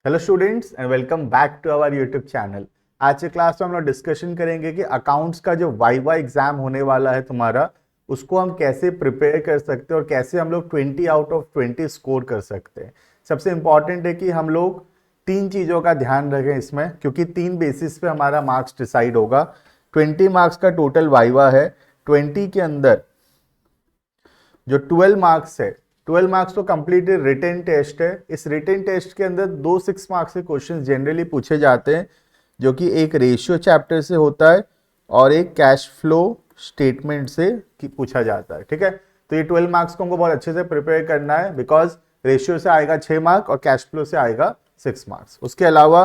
Hello students and welcome back to our YouTube channel. आज के class में हम लोग डिस्कशन करेंगे कि अकाउंट्स का जो वाइवा एग्जाम होने वाला है तुम्हारा, उसको हम कैसे प्रिपेयर कर सकते हैं और कैसे हम लोग 20 आउट ऑफ 20 स्कोर कर सकते हैं। सबसे इंपॉर्टेंट है कि हम लोग तीन चीज़ों का ध्यान रखें इसमें, क्योंकि तीन बेसिस पे हमारा मार्क्स डिसाइड होगा। 20 मार्क्स का टोटल वाइवा है। 20 के अंदर जो 12 मार्क्स है, 12 मार्क्स तो कंप्लीटली रिटन टेस्ट है। इस रिटन टेस्ट के अंदर दो 6 मार्क्स के क्वेश्चन जनरली पूछे जाते हैं, जो कि एक रेशियो चैप्टर से होता है और एक कैश फ्लो स्टेटमेंट से पूछा जाता है। ठीक है, तो ये 12 मार्क्स को हमको बहुत अच्छे से प्रिपेयर करना है, बिकॉज रेशियो से आएगा 6 मार्क और कैश फ्लो से आएगा 6 मार्क्स। उसके अलावा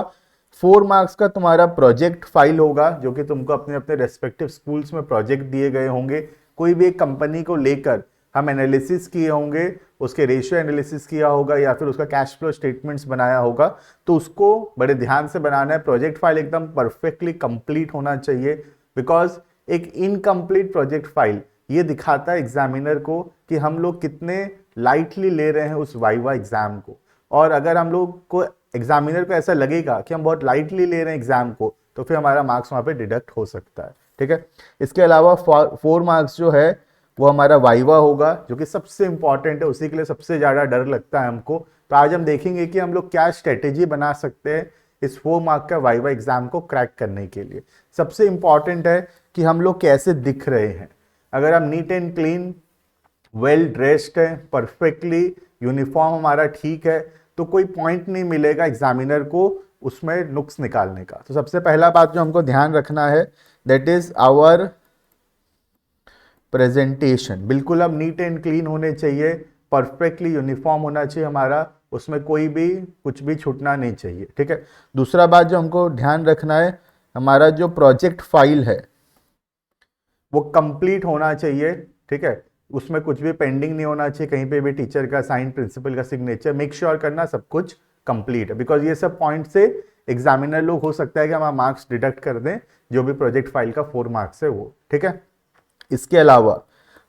4 मार्क्स का तुम्हारा प्रोजेक्ट फाइल होगा, जो कि तुमको अपने अपने रेस्पेक्टिव स्कूल्स में प्रोजेक्ट दिए गए होंगे। कोई भी एक कंपनी को लेकर हम एनालिसिस किए होंगे, उसके रेशियो एनालिसिस किया होगा या फिर उसका कैश फ्लो स्टेटमेंट्स बनाया होगा, तो उसको बड़े ध्यान से बनाना है। प्रोजेक्ट फाइल एकदम परफेक्टली कंप्लीट होना चाहिए, बिकॉज एक इनकम्प्लीट प्रोजेक्ट फाइल ये दिखाता है एग्जामिनर को कि हम लोग कितने लाइटली ले रहे हैं उस वाइवा एग्जाम को। और अगर हम लोग को एग्जामिनर को ऐसा लगेगा कि हम बहुत लाइटली ले रहे हैं एग्जाम को, तो फिर हमारा मार्क्स वहाँ पे डिडक्ट हो सकता है। ठीक है, इसके अलावा 4 मार्क्स जो है वो हमारा वाइवा होगा, जो कि सबसे इंपॉर्टेंट है, उसी के लिए सबसे ज़्यादा डर लगता है हमको। तो आज हम देखेंगे कि हम लोग क्या स्ट्रेटेजी बना सकते हैं इस 4 मार्क का वाइवा एग्जाम को क्रैक करने के लिए। सबसे इंपॉर्टेंट है कि हम लोग कैसे दिख रहे हैं। अगर हम neat and clean, well dressed है, परफेक्टली यूनिफॉर्म हमारा ठीक है, तो कोई पॉइंट नहीं मिलेगा एग्जामिनर को उसमें नुक्स निकालने का। तो सबसे पहला बात जो हमको ध्यान रखना है, दैट इज आवर प्रेजेंटेशन। बिल्कुल हम नीट एंड क्लीन होने चाहिए, परफेक्टली यूनिफॉर्म होना चाहिए हमारा, उसमें कोई भी कुछ भी छूटना नहीं चाहिए। ठीक है, दूसरा बात जो हमको ध्यान रखना है, हमारा जो प्रोजेक्ट फाइल है वो कंप्लीट होना चाहिए। ठीक है, उसमें कुछ भी पेंडिंग नहीं होना चाहिए, कहीं पे भी टीचर का साइन, प्रिंसिपल का सिग्नेचर, मेक श्योर करना सब कुछ कंप्लीट है, बिकॉज ये सब पॉइंट से एग्जामिनर लोग हो सकता है कि हमारा मार्क्स डिडक्ट कर दें, जो भी प्रोजेक्ट फाइल का 4 मार्क्स है वो। ठीक है, इसके अलावा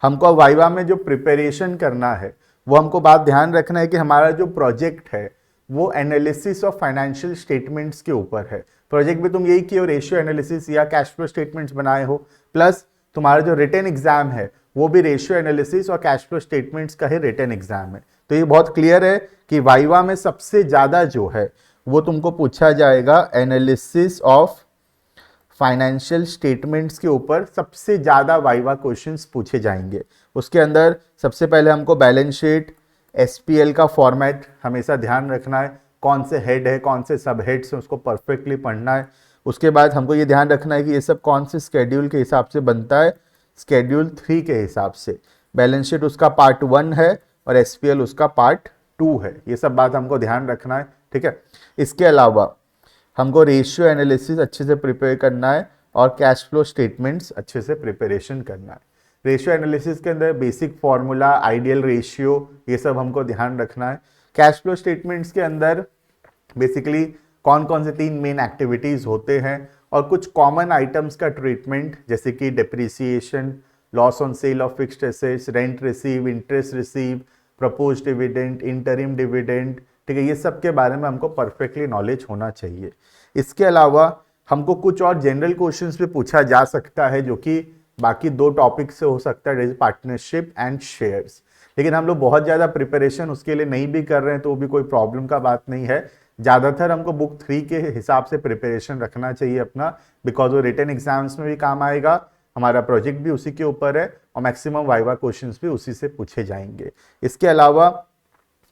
हमको वाइवा में जो प्रिपरेशन करना है, वो हमको बात ध्यान रखना है कि हमारा जो प्रोजेक्ट है वो एनालिसिस ऑफ फाइनेंशियल स्टेटमेंट्स के ऊपर है। प्रोजेक्ट में तुम यही किए हो, रेशियो एनालिसिस या कैश फ्लो स्टेटमेंट्स बनाए हो, प्लस तुम्हारा जो रिटन एग्जाम है वो भी रेशियो एनालिसिस और कैश फ्लो स्टेटमेंट्स का ही रिटन एग्जाम है। तो ये बहुत क्लियर है कि वाइवा में सबसे ज्यादा जो है वो तुमको पूछा जाएगा एनालिसिस ऑफ फाइनेंशियल स्टेटमेंट्स के ऊपर सबसे ज़्यादा वाइवा क्वेश्चंस पूछे जाएंगे। उसके अंदर सबसे पहले हमको बैलेंस शीट, एसपीएल का फॉर्मेट हमेशा ध्यान रखना है, कौन से हेड है, कौन से सब हेड्स हैं, उसको परफेक्टली पढ़ना है। उसके बाद हमको ये ध्यान रखना है कि ये सब कौन से स्केड्यूल के हिसाब से बनता है, स्केड्यूल 3 के हिसाब से। बैलेंस शीट उसका पार्ट 1 है और एसपीएल उसका पार्ट 2 है। ये सब बात हमको ध्यान रखना है। ठीक है, इसके अलावा हमको रेशियो एनालिसिस अच्छे से प्रिपेयर करना है और कैश फ्लो स्टेटमेंट्स अच्छे से प्रिपरेशन करना है। रेशियो एनालिसिस के अंदर बेसिक फार्मूला, आइडियल रेशियो, ये सब हमको ध्यान रखना है। कैश फ्लो स्टेटमेंट्स के अंदर बेसिकली कौन कौन से 3 मेन एक्टिविटीज होते हैं और कुछ कॉमन आइटम्स का ट्रीटमेंट, जैसे कि depreciation, loss on sale of fixed assets, rent receive, interest receive, propose dividend, interim dividend. ठीक है, ये सब के बारे में हमको परफेक्टली नॉलेज होना चाहिए। इसके अलावा हमको कुछ और जनरल क्वेश्चंस भी पूछा जा सकता है, जो कि बाकी 2 टॉपिक से हो सकता है, पार्टनरशिप एंड शेयर्स। लेकिन हम लोग बहुत ज़्यादा प्रिपरेशन उसके लिए नहीं भी कर रहे हैं, तो भी कोई प्रॉब्लम का बात नहीं है। ज़्यादातर हमको बुक 3 के हिसाब से प्रिपरेशन रखना चाहिए अपना, बिकॉज वो रिटन एग्जाम्स में भी काम आएगा, हमारा प्रोजेक्ट भी उसी के ऊपर है और मैक्सिमम वाइवा क्वेश्चंस भी उसी से पूछे जाएंगे। इसके अलावा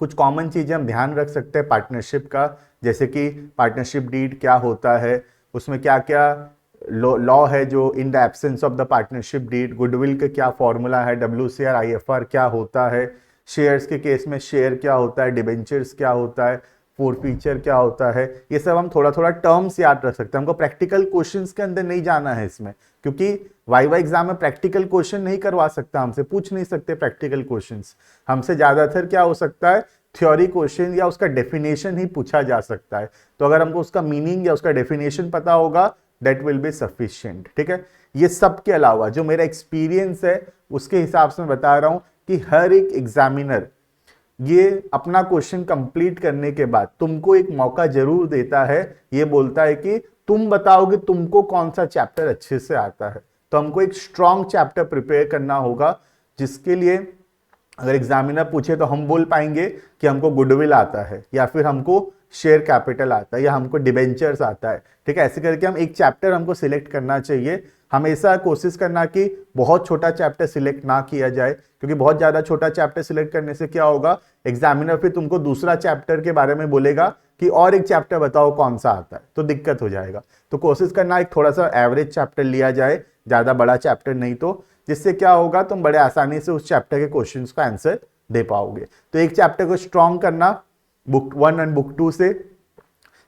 कुछ कॉमन चीज़ें हम ध्यान रख सकते हैं पार्टनरशिप का, जैसे कि पार्टनरशिप डीड क्या होता है, उसमें क्या क्या लॉ है जो in the absence of the partnership deed, goodwill का क्या फॉर्मूला है, WCR IFR क्या होता है, शेयर्स के केस में शेयर क्या होता है, डिबेंचर्स क्या होता है, फोरफीचर क्या होता है। ये सब हम थोड़ा थोड़ा टर्म्स याद रख सकते हैं। हमको प्रैक्टिकल क्वेश्चंस के अंदर नहीं जाना है इसमें, क्योंकि वाइवा एग्जाम में प्रैक्टिकल क्वेश्चन नहीं करवा सकता, हमसे पूछ नहीं सकते प्रैक्टिकल क्वेश्चंस। हमसे ज्यादातर क्या हो सकता है, थ्योरी क्वेश्चन या उसका डेफिनेशन ही पूछा जा सकता है। तो अगर हमको उसका मीनिंग या उसका डेफिनेशन पता होगा, दैट विल बी सफिशिएंट। ठीक है, ये सब के अलावा जो मेरा एक्सपीरियंस है उसके हिसाब से मैं बता रहा हूं कि हर एक एग्जामिनर ये अपना क्वेश्चन कंप्लीट करने के बाद तुमको एक मौका जरूर देता है, ये बोलता है कि तुम बताओ कि तुमको कौन सा चैप्टर अच्छे से आता है। तो हमको एक स्ट्रॉन्ग चैप्टर प्रिपेयर करना होगा, जिसके लिए अगर एग्जामिनर पूछे तो हम बोल पाएंगे कि हमको गुडविल आता है, या फिर हमको शेयर कैपिटल आता है, या हमको डिबेंचर्स आता है। ठीक है, ऐसे करके हम एक चैप्टर हमको सिलेक्ट करना चाहिए। हमेशा कोशिश करना कि बहुत छोटा चैप्टर सिलेक्ट ना किया जाए, क्योंकि बहुत ज़्यादा छोटा चैप्टर सिलेक्ट करने से क्या होगा, एग्जामिनर फिर तुमको दूसरा चैप्टर के बारे में बोलेगा कि और एक चैप्टर बताओ कौन सा आता है, तो दिक्कत हो जाएगा। तो कोशिश करना एक थोड़ा सा एवरेज चैप्टर लिया जाए, ज़्यादा बड़ा चैप्टर नहीं, तो जिससे क्या होगा, तुम बड़े आसानी से उस चैप्टर के क्वेश्चंस का आंसर दे पाओगे। तो एक चैप्टर को स्ट्रॉन्ग करना, बुक 1 एंड बुक 2 से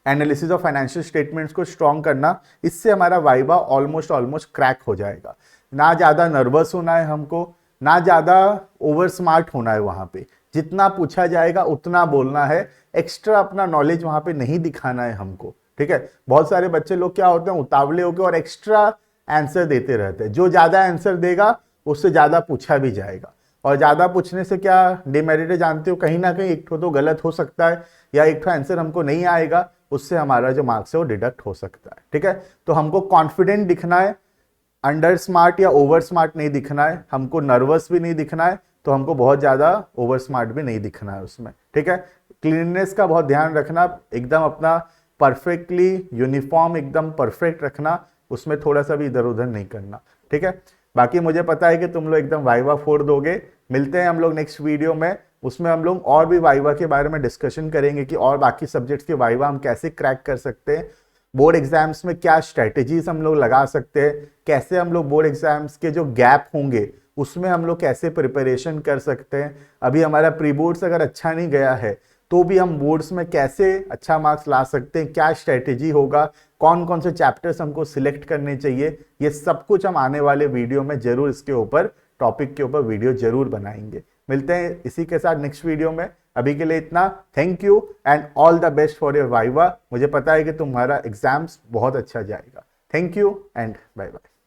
एनालिसिस ऑफ फाइनेंशियल स्टेटमेंट्स को स्ट्रॉन्ग करना, इससे हमारा वाइवा ऑलमोस्ट क्रैक हो जाएगा। ना ज़्यादा नर्वस होना है हमको, ना ज़्यादा ओवर स्मार्ट होना है। वहाँ पे जितना पूछा जाएगा उतना बोलना है, एक्स्ट्रा अपना नॉलेज वहाँ पे नहीं दिखाना है हमको। ठीक है, बहुत सारे बच्चे लोग क्या होते हैं, उतावले होकर और एक्स्ट्रा आंसर देते रहते हैं। जो ज़्यादा आंसर देगा उससे ज़्यादा पूछा भी जाएगा, और ज़्यादा पूछने से क्या डिमेरिट है जानते हो, कहीं ना कहीं एक तो गलत हो सकता है, या एक तो आंसर हमको नहीं आएगा, उससे हमारा जो मार्क्स है वो डिडक्ट हो सकता है। ठीक है, तो हमको कॉन्फिडेंट दिखना है, अंडर स्मार्ट या ओवर स्मार्ट नहीं दिखना है, हमको नर्वस भी नहीं दिखना है, तो हमको बहुत ज़्यादा ओवर स्मार्ट भी नहीं दिखना है उसमें। ठीक है, क्लीननेस का बहुत ध्यान रखना, एकदम अपना परफेक्टली यूनिफॉर्म एकदम परफेक्ट रखना, उसमें थोड़ा सा भी इधर उधर नहीं करना। ठीक है, बाकी मुझे पता है कि तुम लोग एकदम वाइवा फोड़ दोगे। मिलते हैं हम लोग नेक्स्ट वीडियो में, उसमें हम लोग और भी वाइवा के बारे में डिस्कशन करेंगे कि और बाकी सब्जेक्ट्स के वाइवा हम कैसे क्रैक कर सकते हैं, बोर्ड एग्जाम्स में क्या स्ट्रेटेजीज हम लोग लगा सकते हैं, कैसे हम लोग बोर्ड एग्जाम्स के जो गैप होंगे उसमें हम लोग कैसे प्रिपरेशन कर सकते हैं। अभी हमारा प्री बोर्ड्स अगर अच्छा नहीं गया है तो भी हम बोर्ड्स में कैसे अच्छा मार्क्स ला सकते हैं, क्या स्ट्रेटेजी होगा, कौन कौन से चैप्टर्स हमको सिलेक्ट करने चाहिए, ये सब कुछ हम आने वाले वीडियो में जरूर इसके ऊपर टॉपिक के ऊपर वीडियो जरूर बनाएंगे। मिलते हैं इसी के साथ नेक्स्ट वीडियो में। अभी के लिए इतना, thank you and all the best for your viva. मुझे पता है कि तुम्हारा एग्जाम्स बहुत अच्छा जाएगा। Thank you and bye bye.